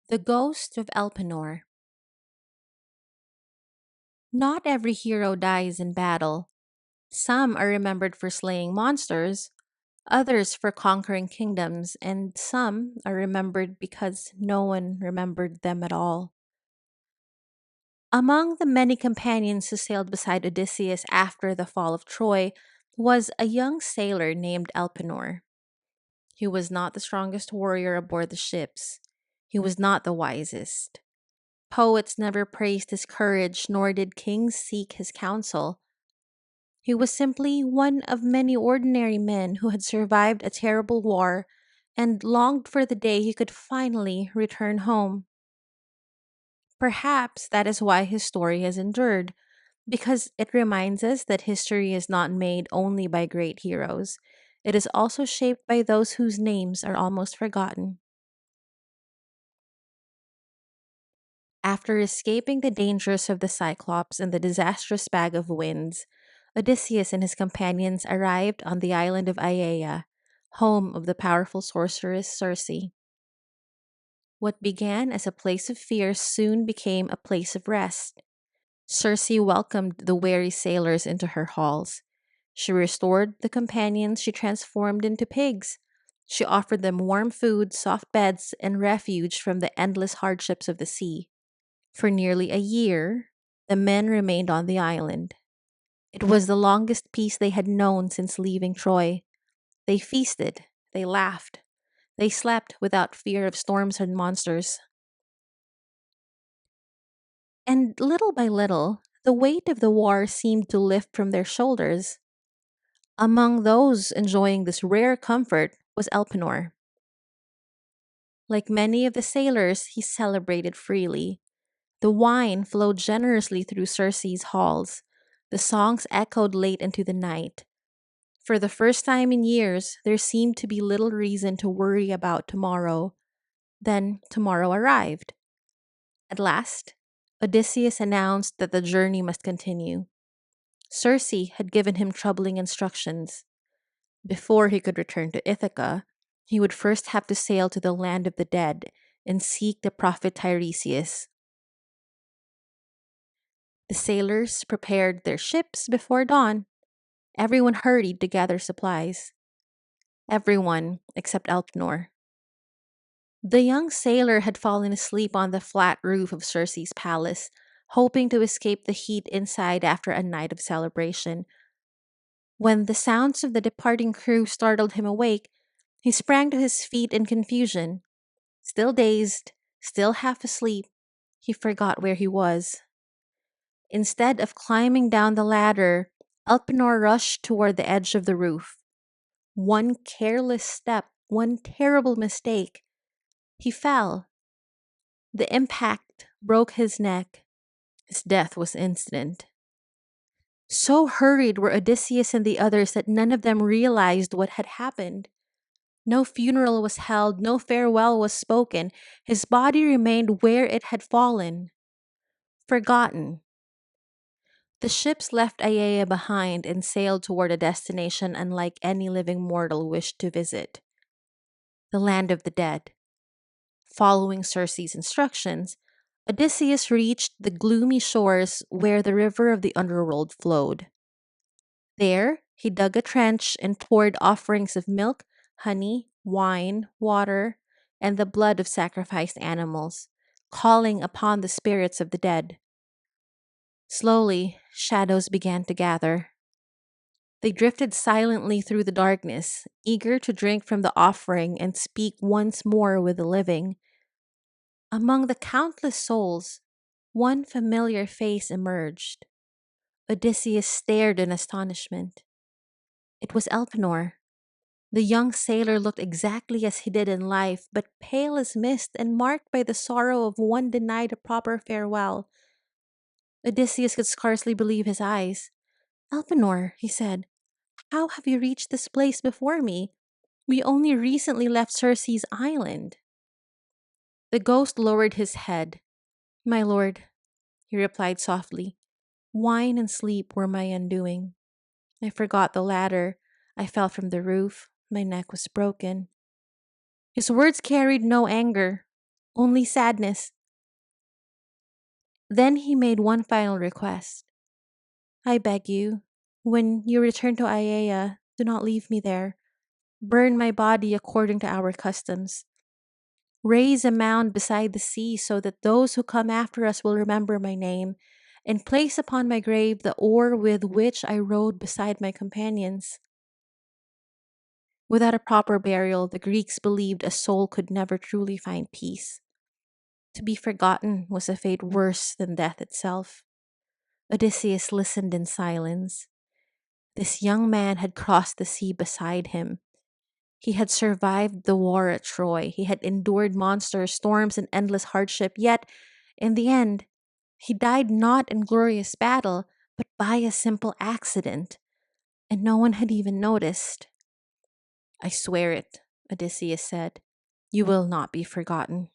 The Ghost of Elpenor. Not every hero dies in battle. Some are remembered for slaying monsters, others for conquering kingdoms, and some are remembered because no one remembered them at all. Among the many companions who sailed beside Odysseus after the fall of Troy was a young sailor named Elpenor. He was not the strongest warrior aboard the ships. He was not the wisest. Poets never praised his courage, nor did kings seek his counsel. He was simply one of many ordinary men who had survived a terrible war and longed for the day he could finally return home. Perhaps that is why his story has endured, because it reminds us that history is not made only by great heroes. It is also shaped by those whose names are almost forgotten. After escaping the dangers of the Cyclops and the disastrous bag of winds, Odysseus and his companions arrived on the island of Aiaia, home of the powerful sorceress Circe. What began as a place of fear soon became a place of rest. Circe welcomed the weary sailors into her halls. She restored the companions she transformed into pigs. She offered them warm food, soft beds, and refuge from the endless hardships of the sea. For nearly a year, the men remained on the island. It was the longest peace they had known since leaving Troy. They feasted, they laughed, they slept without fear of storms and monsters. And little by little, the weight of the war seemed to lift from their shoulders. Among those enjoying this rare comfort was Elpenor. Like many of the sailors, he celebrated freely. The wine flowed generously through Circe's halls. The songs echoed late into the night. For the first time in years, there seemed to be little reason to worry about tomorrow. Then tomorrow arrived. At last, Odysseus announced that the journey must continue. Circe had given him troubling instructions. Before he could return to Ithaca, he would first have to sail to the land of the dead and seek the prophet Tiresias. The sailors prepared their ships before dawn. Everyone hurried to gather supplies. Everyone except Elpenor. The young sailor had fallen asleep on the flat roof of Circe's palace, hoping to escape the heat inside after a night of celebration. When the sounds of the departing crew startled him awake, he sprang to his feet in confusion. Still dazed, still half asleep, he forgot where he was. Instead of climbing down the ladder, Elpenor rushed toward the edge of the roof. One careless step, one terrible mistake. He fell. The impact broke his neck. His death was instant. So hurried were Odysseus and the others that none of them realized what had happened. No funeral was held, no farewell was spoken. His body remained where it had fallen, forgotten. The ships left Aiaia behind and sailed toward a destination unlike any living mortal wished to visit, the land of the dead. Following Circe's instructions, Odysseus reached the gloomy shores where the river of the underworld flowed. There, he dug a trench and poured offerings of milk, honey, wine, water, and the blood of sacrificed animals, calling upon the spirits of the dead. Slowly, shadows began to gather. They drifted silently through the darkness, eager to drink from the offering and speak once more with the living. Among the countless souls, one familiar face emerged. Odysseus stared in astonishment. It was Elpenor. The young sailor looked exactly as he did in life, but pale as mist and marked by the sorrow of one denied a proper farewell. Odysseus could scarcely believe his eyes. Elpenor, he said, how have you reached this place before me? We only recently left Circe's island. The ghost lowered his head. My lord, he replied softly, wine and sleep were my undoing. I forgot the latter. I fell from the roof. My neck was broken. His words carried no anger. only sadness. Then he made one final request. I beg you, when you return to Aiea, do not leave me there. Burn my body according to our customs. Raise a mound beside the sea so that those who come after us will remember my name, and place upon my grave the oar with which I rowed beside my companions. Without a proper burial, the Greeks believed a soul could never truly find peace. To be forgotten was a fate worse than death itself. Odysseus listened in silence. This young man had crossed the sea beside him. He had survived the war at Troy. He had endured monsters, storms, and endless hardship. Yet, in the end, he died not in glorious battle, but by a simple accident, and no one had even noticed. I swear it, Odysseus said. You will not be forgotten.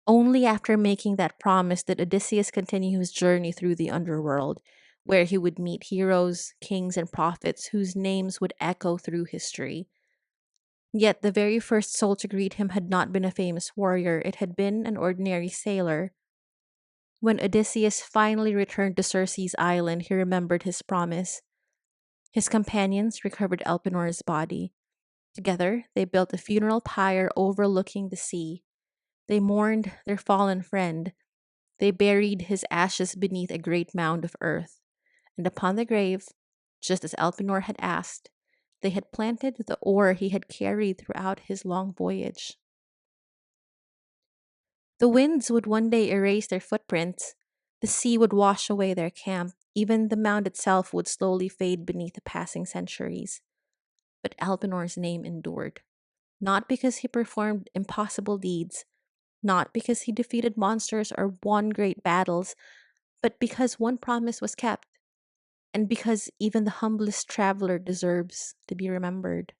Only after making that promise did Odysseus continue his journey through the underworld, where he would meet heroes, kings, and prophets whose names would echo through history. Yet the very first soul to greet him had not been a famous warrior, it had been an ordinary sailor. When Odysseus finally returned to Circe's island, he remembered his promise. His companions recovered Elpenor's body. Together, they built a funeral pyre overlooking the sea. They mourned their fallen friend. They buried his ashes beneath a great mound of earth. And upon the grave, just as Elpenor had asked, they had planted the oar he had carried throughout his long voyage. The winds would one day erase their footprints. The sea would wash away their camp. Even the mound itself would slowly fade beneath the passing centuries. But Elpenor's name endured. Not because he performed impossible deeds, not because he defeated monsters or won great battles, but because one promise was kept, and because even the humblest traveler deserves to be remembered.